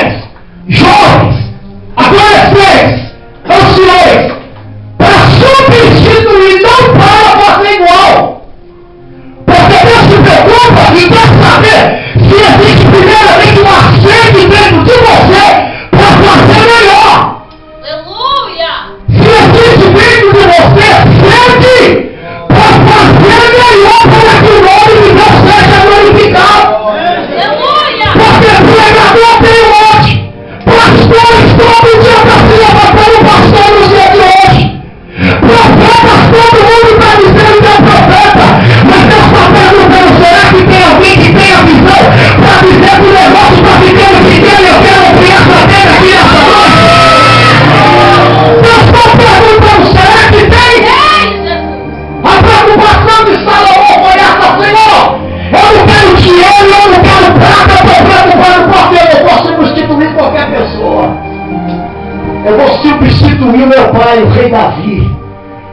mulheres, jovens, adolescentes, anciões, para substituir, não para fazer igual. Porque Deus se preocupa e quer saber se existe primeiramente uma sede dentro de você para fazer melhor. Aleluia! Se existe dentro de você sede para fazer melhor para que o nome de Deus seja glorificado. Aleluia! Porque pregador tem um monte, pastores todo dia está se levantando pastor no dia de hoje. Profetas, todo mundo está dizendo que é profeta, mas Deus está perguntando, será que tem alguém que tem a visão para dizer que o negócio está ficando pequeno e eu quero ampliar essa terra aqui nessa noite? Deus está perguntando, será que tem? A preocupação de Salomão foi essa, Senhor, eu não quero dinheiro, eu não quero prata, eu estou preocupado porque eu vou substituir qualquer pessoa. Eu vou substituir o meu pai, o rei Davi.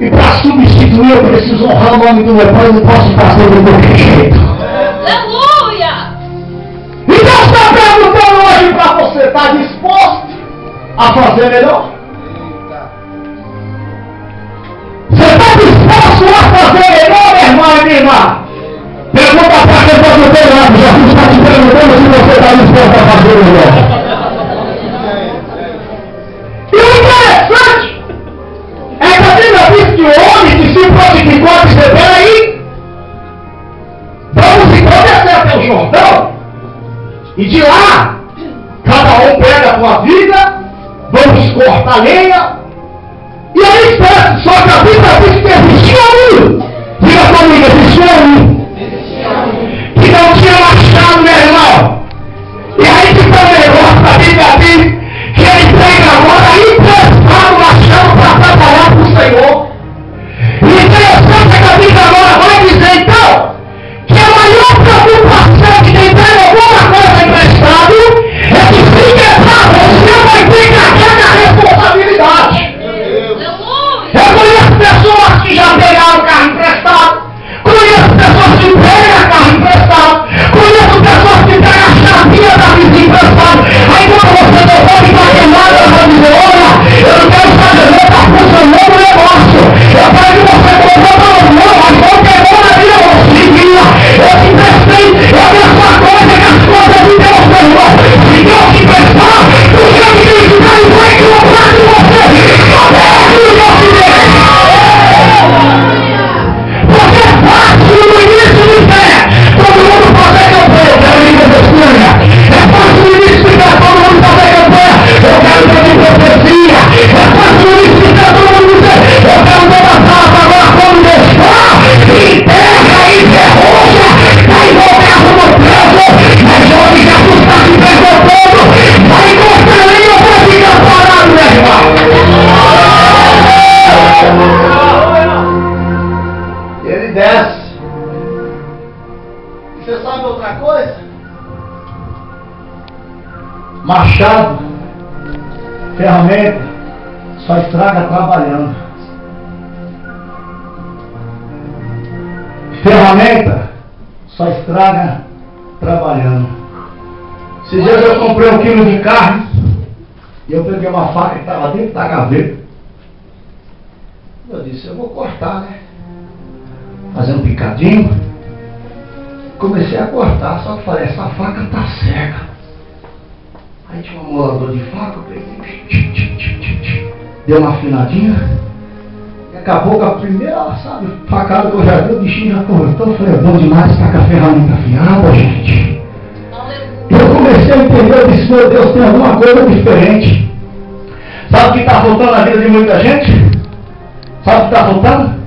E para substituir eu preciso honrar o nome do meu pai, eu não posso fazer de qualquer jeito. Aleluia! E Deus está perguntando hoje para você, está disposto a fazer melhor? Você está disposto a fazer melhor, meu irmão e minha irmã? Pergunta para quem está do teu lado, Jesus está te perguntando se você está disposto a fazer melhor. E o interessante é que a Bíblia diz que o homem que se prontificou disse, peraí, vamos então descer até o Jordão, e de lá, cada um pega a sua vida, vamos cortar lenha, e aí espera, só que a Bíblia diz que existia um, diga comigo, existia um, que não tinha machado, meu irmão, e aí que foi o negócio, a Bíblia diz, que ele pega agora emprestado o machado para trabalhar para o Senhor. E interessante é que a Bíblia agora vai dizer então que a maior preocupação de quem pega alguma coisa emprestado é que se quebrar você vai ter carregar a responsabilidade. Eu conheço pessoas que já pegaram carro emprestado, conheço pessoas que pegam carro emprestado, conheço pessoas que pegam a chavinha da vizinha emprestada. Aí quando você não pode fazer nada, eu vou dizer, olha, eu não quero saber, não está funcionando o negócio. Eu quero que você comprou não, mas não pegou na vida, eu seguia. Eu te emprestei, é a mesma coisa que as coisas de Deus, meu irmão. Se Deus te emprestar, o seu identidade vai comprar de você. Porque é fácil no início de fé, todo mundo fazer campanha, eu quero ir na Espanha. É fácil no início de fé, todo mundo fazer campanha, eu quero ter profecia. É fácil no início de fé, todo mundo dizer, eu quero ter a palavra, agora quando deixar, enterra e derruba, vai voltar como preso, mas onde Jesus está se perguntando, vai cortar linha para ficar parado, meu irmão. Ele desce. E você sabe outra coisa? Machado, ferramenta, só estraga trabalhando. Ferramenta só estraga trabalhando. Esses dias eu comprei 1 quilo de carne e eu peguei uma faca que estava dentro da gaveta. Eu disse, eu vou cortar, né? Fazer um picadinho. Comecei a cortar, só que falei, essa faca tá cega. Aí tinha um molador de faca, eu peguei, deu uma afinadinha. E acabou com a primeira, sabe, facada que eu já vi, o bichinho já cortou. Eu falei, é bom demais estar com a ferramenta afiada, gente. Eu comecei a entender, eu disse, meu Deus, tem alguma coisa diferente. Sabe o que está faltando na vida de muita gente? Sabe o que está faltando?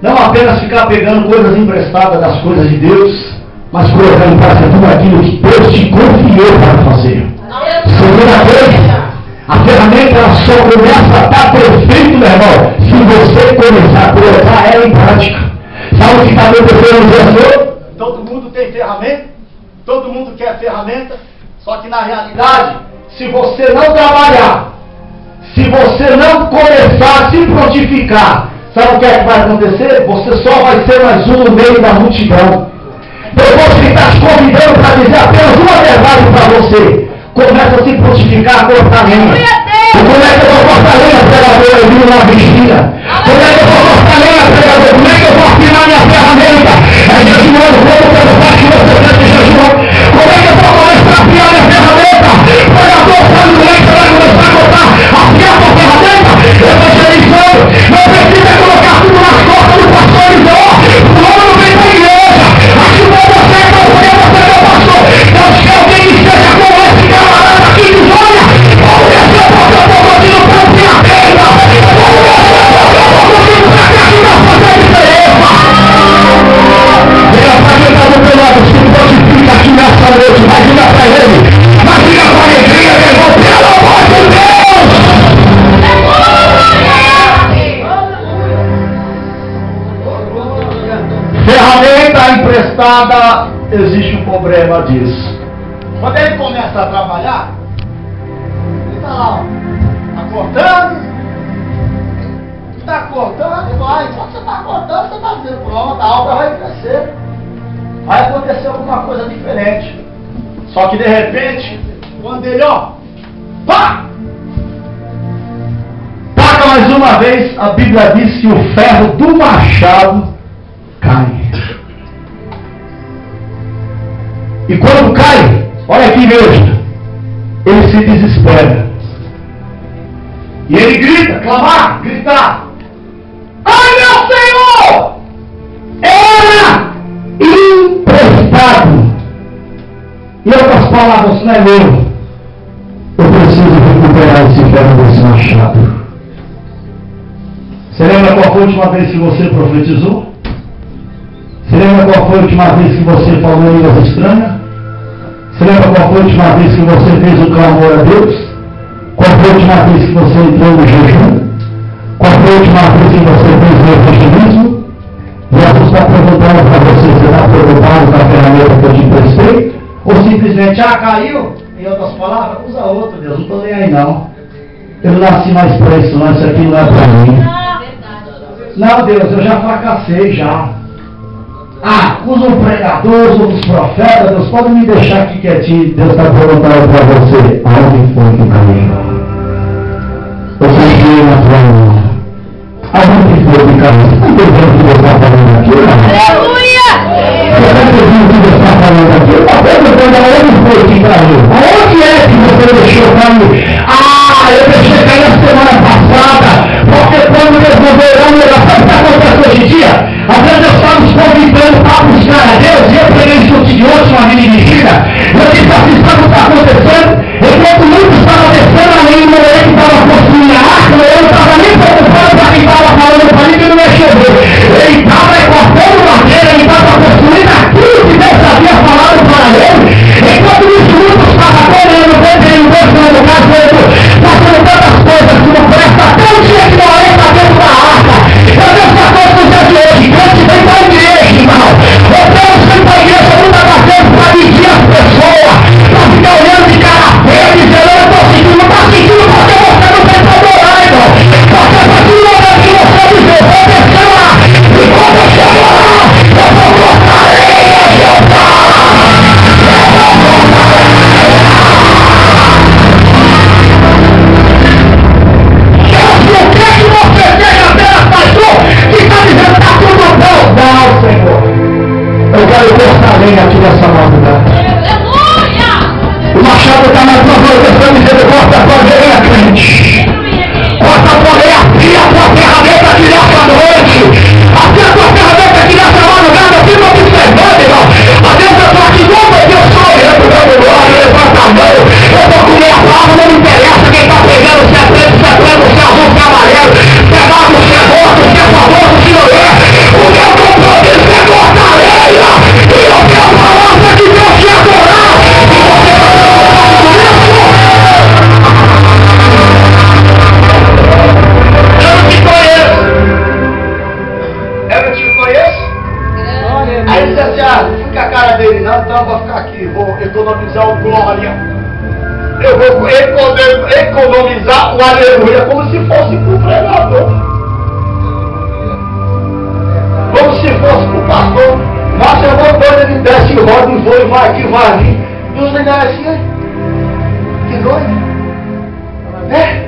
Não apenas ficar pegando coisas emprestadas das coisas de Deus, mas colocando em prática tudo aquilo que Deus te confiou para fazer. Segunda coisa, a ferramenta ela só começa a estar perfeita, meu irmão, se você começar a colocar ela em prática. Sabe o que está acontecendo no dia? Todo mundo tem ferramenta, todo mundo quer ferramenta, só que na realidade, se você não trabalhar, se você não começar a se prontificar, sabe o que é que vai acontecer? Você só vai ser mais um no meio da multidão. Deus está te convidando para dizer apenas uma verdade para você. Começa a se prontificar. frutificar, cortar lenha. Como é que eu vou cortar lenha, pregador? Eu vivo na vigília. Como é que eu vou cortar lenha, pregador? Como é que eu vou afinar minha ferramenta? É jejuando, como pelo fato que você deve jejuar. Como é que eu vou começar a afiar minha ferramenta? Pregador, sabe como é que você vai começar a cortar? Afiar a sua ferramenta? Evangelizando. Não precisa colocar tudo nas costas do pastor e dizer, ó, o nome não vem pra igreja. Ajudou você, não foi você, meu pastor. Deus quer alguém que esteja como esse camarada aqui de olha. Vamos descer o pouquinho para o minha perna. Vamos descer o pouquinho para que ajuda a fazer a diferença. Venha para quem está do teu lado, se purifica aqui nessa noite. Vai diga para ele. Vai diga para a alegria, meu irmão, pelo amor de Deus. Ferramenta emprestada, existe um problema disso. Quando ele começa a trabalhar, ele está lá, está cortando, e vai. Enquanto você está cortando, você está dizendo, pronto, a obra vai crescer. Vai acontecer alguma coisa diferente. Só que de repente, quando ele, ó, pá! Taca mais uma vez, a Bíblia diz que o ferro do machado cai. E quando cai, olha aqui, igreja, ele se desespera. E ele grita, gritar. Ai, meu Senhor! Era emprestado. Em outras palavras, não é meu. Eu preciso recuperar esse ferro desse machado. Você lembra qual foi a última vez que você profetizou? Você lembra qual foi a última vez que você falou em línguas estranhas? Você lembra qual foi a última vez que você fez um clamor a Deus? Qual foi a última vez que você entrou no jejum? Qual foi a última vez que você fez o evangelismo? Jesus está perguntando para você está preocupado com a ferramenta que eu te emprestei? Ou simplesmente, caiu? Em outras palavras, usa outra, Deus, não estou nem aí não. Eu não nasci mais para isso não, isso aqui não é para mim. Não, Deus, eu já fracassei já. Usa um pregador, usa os profetas, Deus pode me deixar aqui quietinho. Deus está perguntando para você, aonde foi que caiu? Você veio na tua mão. Aonde foi que caiu? Você está entendendo o que Deus está falando aqui? Aleluia! Você está entendendo o que Deus está falando aqui? Eu estou perguntando aonde foi que caiu? Aonde é que você deixou cair? Eu deixei cair na semana passada, porque quando resolveu a oração, sabe o que acontece hoje em dia? Às vezes eu estava nos convidando para buscar a Deus, e eu peguei isso de hoje, uma mini mentira. Eu disse assim, sabe o que está acontecendo? Enquanto muitos estavam descendo a linha, eu que estava construindo a arca, eu não estava nem preocupado para quem estava falando para mim que não ia chover. Ele estava cortando madeira, ele estava construindo aquilo que Deus havia falado para ele. Enquanto isso, muitos estavam correndo, vendendo, gostando, casando, fazendo tantas coisas que não presta, até o dia que morrer está dentro da arca. Eu Deus está coisa no dia de hoje, crente vem para a igreja, irmão. O Deus vem para a igreja muitas das vezes para medir as pessoas, para ficar olhando de cara feia, dizendo, eu estou sentindo, não está sentindo porque você não tem para adorar, irmão. Você está sentindo o momento que você dizer, vou descer lá, e quando eu chegar lá, eu vou cortar a lenha, Jeová. Não, Senhor. Eu quero cortar a lenha aqui nessa madrugada. Aleluia! O machado está na tua mão, Deus dizendo, corta a tua lenha, crente. Corta a tua lenha, afia a tua ferramenta aqui nessa noite. Afia a tua ferramenta aqui nessa madrugada, eu fico observando, irmão. A Deus eu estou aqui, como eu sou olhando meu glória, levanta a mão. Eu vou comer a palavra, não me interessa quem está pegando, se é preto, se é branco, se é azul, se é amarelo, se é mago, se é morto, se é famoso, se não é. O meu compromisso é cortar a lenha. E eu tenho a palavra que Deus te adorar. E você vai eu não te conheço. Eu não te conheço? Aí ele disse assim, não fica a cara dele não, então eu vou ficar aqui, vou economizar o glória. Eu vou economizar o aleluia como se fosse para o pregador. Como se fosse para o pastor. Mas eu vou doido, ele desce e roda e voa, vai aqui, vai ali. E os negócios assim, que doido. Né?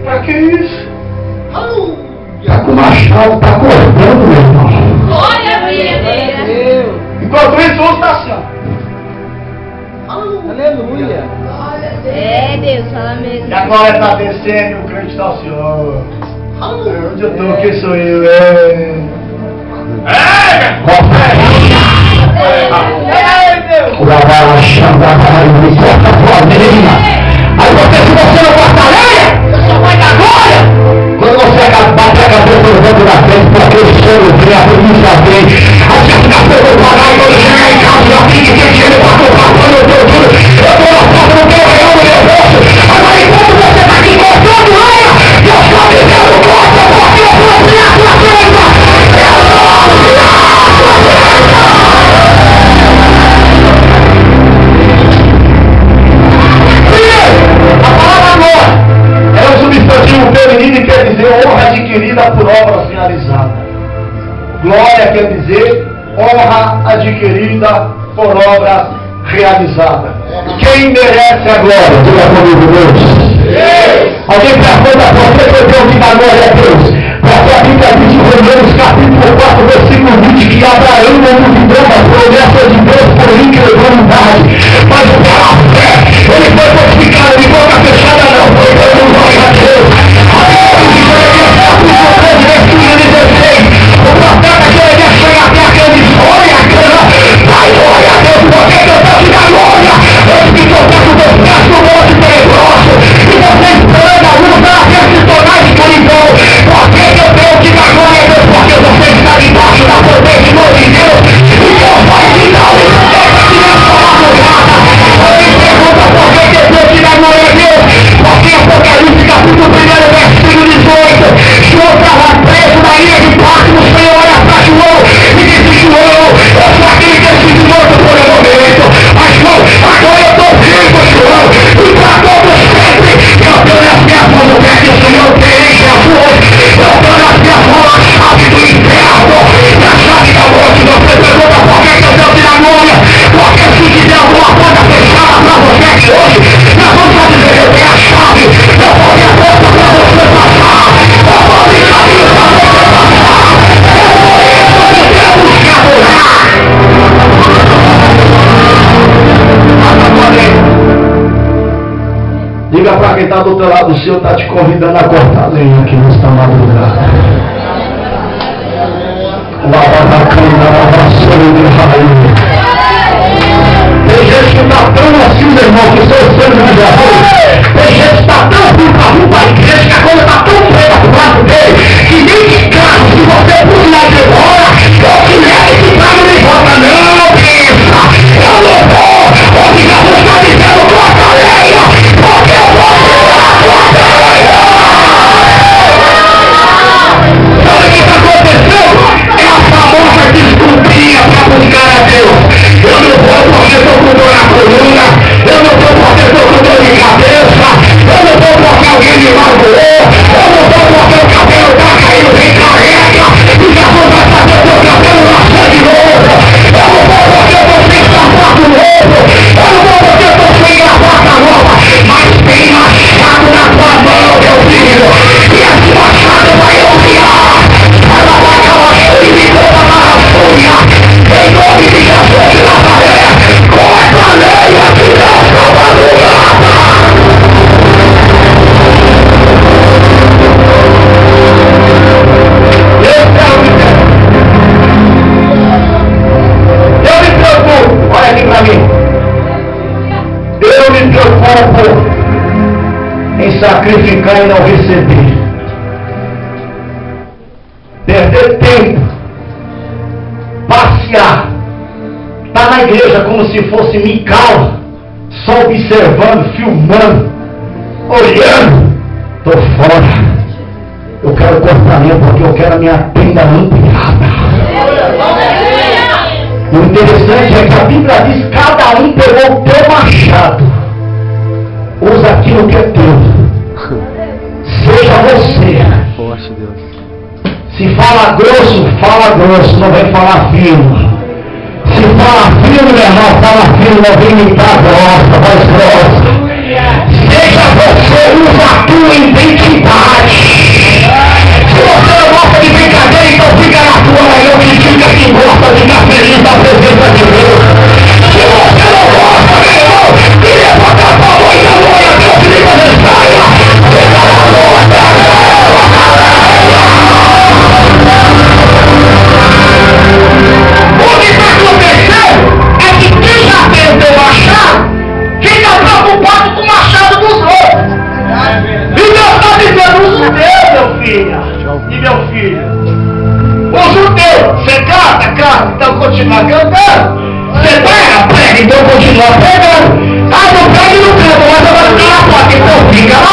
Pra que isso? Tá com o machado, tá cortando, meu irmão. Glória a Deus. Enquanto isso, vamos estar assim, ó. Aleluia. É, Deus, fala mesmo. E agora está descendo e o crente está assim, ó. Onde eu estou? Quem sou eu? Corta a tua lenha. Aí você, se você não corta a lenha, você só vai dar glória. Quando você bater a cabeça no banco da frente, porque o Senhor vem, a polícia vem, a certificação do parar, e quando chegar em casa, já fica que ele bateu o papel, eu estou na porta, não estou real no meu bolso. Agora, enquanto você está aqui cortando lenha, Deus está me dando glória, porque eu vou tirar a sua frente. Substantivo feminino quer dizer honra adquirida por obras realizadas. Glória quer dizer honra adquirida por obras realizadas. Quem merece a glória? Diga comigo, Deus. Alguém pergunta por que Deus que dá glória a Deus? Porque a Bíblia diz em Romanos capítulo 4, versículo 20, que Abraão não duvidou da promessa de Deus por incredulidade, mas pela fé ele foi fortificado de boca fechada, não foi dando glória a Deus. A Bíblia diz em Jeremias 16, o profeta Jeremias chega até a cama e diz: olha a cama, dai glória a Deus, porque eu vou te dar glória. Eu te tocar com meus pés no monte tenebroso, e você esperando a luz para ver se tornar escuridão. Porque eu tenho que dar glória a Deus, porque você está debaixo da proteção de Deus, e Deus vai te dar o que tiver sua madrugada. Alguém pergunta por que eu tenho que dar glória a Deus? Porque Apocalipse capítulo 1, versículo 18, João estava preso na ilha de Patmos, o Senhor olha para João e disse: João, eu sou aquele que estive morto por um momento, mas João, agora eu estou vivo, João, e para todos sempre, eu estou nas minhas mãos, o que o Senhor tem, Jesus, eu estou nas minhas mãos, a chave do inferno, e a chave da morte. Você pergunta por que eu tenho que dar glória? Porque se tiver alguma porta fechada para você aqui hoje, nós vamos dizer: eu tenho a chave, eu vou abrir a porta para você passar, eu vou abrir a caminho para você passar, eu vou ir onde Deus quer morar. Diga para quem está do teu lado: o Senhor está te convidando a cortar lenha aqui nesta madrugada. Tem gente que está tão assim, meu irmão, que seu sangue não derrama. Tem gente que está tão ruim para a igreja, que a coisa está tão preta pro lado dele, que nem de carro, se você pular de embora, eu te levo esse carro de volta. Não pensa, eu não vou, onde Jesus está dizendo: corta a lenha, porque eu vou tirar a tua lenha. Sabe o que está acontecendo? É a famosa desculpinha para buscar a Deus. Eu não vou porque estou com dor na coluna, eu não vou porque estou com dor de cabeça, eu não vou porque alguém me magoou, eu não vou porque o cabelo está caindo bem careca, e Jesus vai fazer o meu cabelo nascer de novo. Eu não vou porque eu estou sem sapato novo, eu não vou porque eu estou sem gravata nova, mas tem machado na tua mão, meu filho, e esse machado vai enviar. Ela vai acabar e toda a maravilha, em nome de Jesus de Nazaré. Corta a lenha que Deus está madrugada. Eu me preocupo, olha aqui para mim. Eu me preocupo em sacrificar e não receber. Perder tempo, passear, estar na igreja como se fosse Mical, só observando, filmando, olhando. Estou fora. Eu quero cortar lenha porque eu quero a minha tenda ampliada. O interessante é que a Bíblia diz: cada um pegou o teu machado, usa aquilo que é teu. Seja você. Se fala grosso, não vem falar fino. Se fala fino, meu irmão, fala fino, não vem imitar grossa, voz grossa. Seja você, usa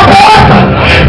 a porta.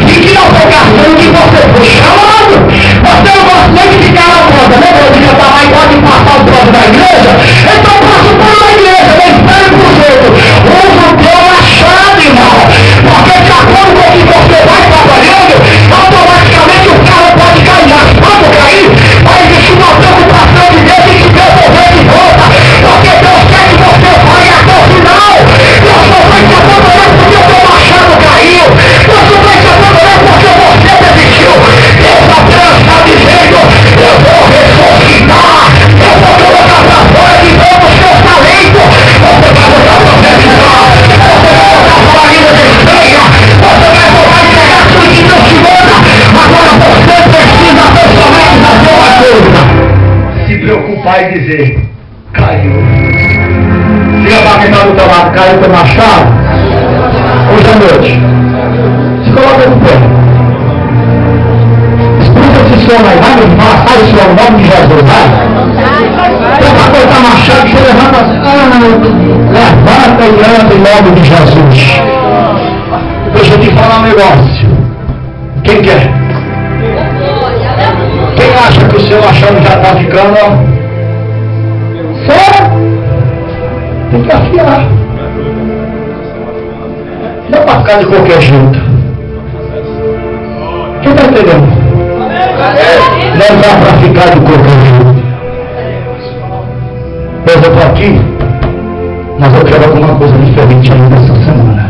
Fique na vocação que você foi chamado. Você não gosta nem de ficar na porta, né? Meu dia está lá e pode passar o troço da igreja. Então passa o pano da igreja, não espere para os outros. Usa o teu machado, irmão. Porque de acordo com o que você vai trabalhando, automaticamente o carro pode cair. Mas quando cair, vai existir uma preocupação de Deus em te devolver de volta. Porque Deus quer que você vai até o final. Deus não vai te abandonar porque o teu machado caiu. Deus não vai te abandonar porque você desistiu. Deus apenas está dizendo, eu vou ressuscitar. Eu vou colocar para fora de novo o seu talento. Você vai voltar para o festival. Você vai voltar para a língua de estranha. Você vai voltar a entregar tudo que Deus te manda. Agora você precisa pessoalmente fazer uma coisa. Se preocupar e dizer, caiu. Diga para quem está do teu lado, caiu teu machado. Hoje à noite. Se coloca no pé. Expulsa esse sono aí, vai me falar, sai esse sono, em nome de Jesus, vai. Então para cortar machado, você levanta assim, levanta e anda em nome de Jesus. Deixa eu te falar um negócio. Quem quer? Quem acha que o seu machado já está ficando, ó? Só tem que afiar. Não é para ficar de qualquer jeito. Quem está entendendo? Não dá para ficar de qualquer jeito. Eu estou aqui, mas eu quero alguma coisa diferente ainda essa semana.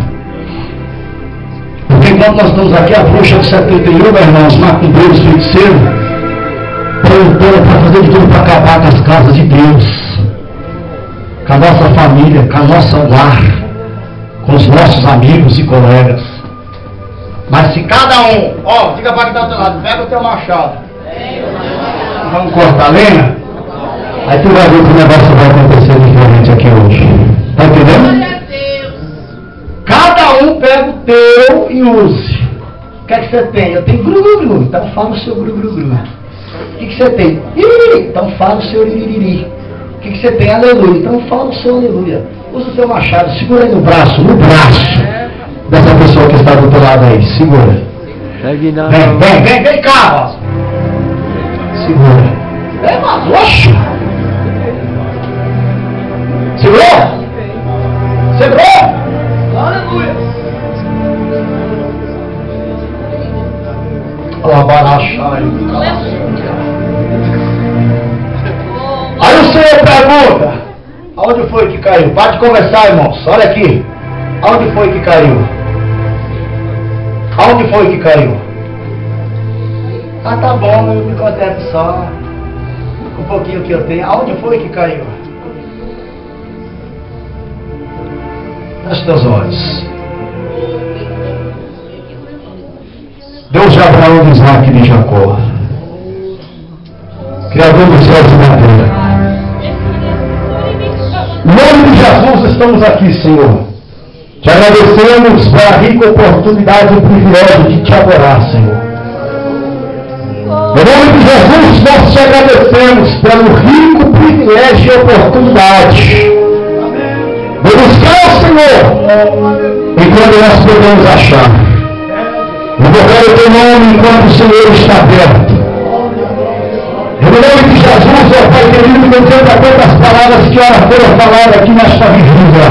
Porque enquanto nós estamos aqui, a bruxa de 71, meus irmãos, macumbeiros, feiticeiros, produtora para fazer de tudo para acabar com as casas de Deus, com a nossa família, com a nossa lar, com os nossos amigos e colegas. Mas se cada um, ó, diga para quem está do teu lado, pega o teu machado, vamos cortar a lenha, aí tu vai ver que o negócio vai acontecer diferente aqui hoje. Está entendendo? Cada um pega o teu e use. O que é que você tem? Eu tenho gru-gru-gru, então fala o seu gru-gru-gru. O que você tem? Iririri, então fala o seu iririri. O que você tem? Aleluia, então fala o seu aleluia. Usa o seu machado, segura aí no braço dessa pessoa que está do outro lado aí, segura. Vem cá, ó. Segura. Mas, oxe. Segurou? Segurou? Aleluia. Aí o Senhor pergunta, aonde foi que caiu? Pode conversar, irmãos, olha aqui. Aonde foi que caiu? Aonde foi que caiu? Ah, tá bom, eu me contento só com um pouquinho que eu tenho. Aonde foi que caiu? Feche teus olhos. Deus de Abraão, de Isaac e de Jacó, Criador dos céus e da terra, em nome de Jesus estamos aqui, Senhor. Te agradecemos pela rica oportunidade e privilégio de te adorar, Senhor. Em nome de Jesus, nós te agradecemos pelo rico privilégio e oportunidade de buscar o Senhor enquanto nós podemos achar. Invocar o teu nome enquanto o Senhor está perto. Em nome de Jesus, ó Pai querido, mediante a tantas palavras que ora foram faladas aqui nesta vigília,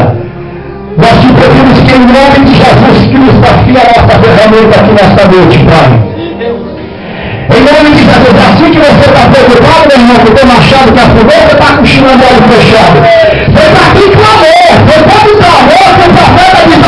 nós te pedimos que em nome de Jesus Cristo afia a nossa ferramenta aqui nesta noite, Pai. Em nome de Jesus, assim que você está preocupado, meu irmão, com o teu machado que afundou, você está com o chinelo fechado. Você está aqui em clamor, você está em clamor, que o profeta diz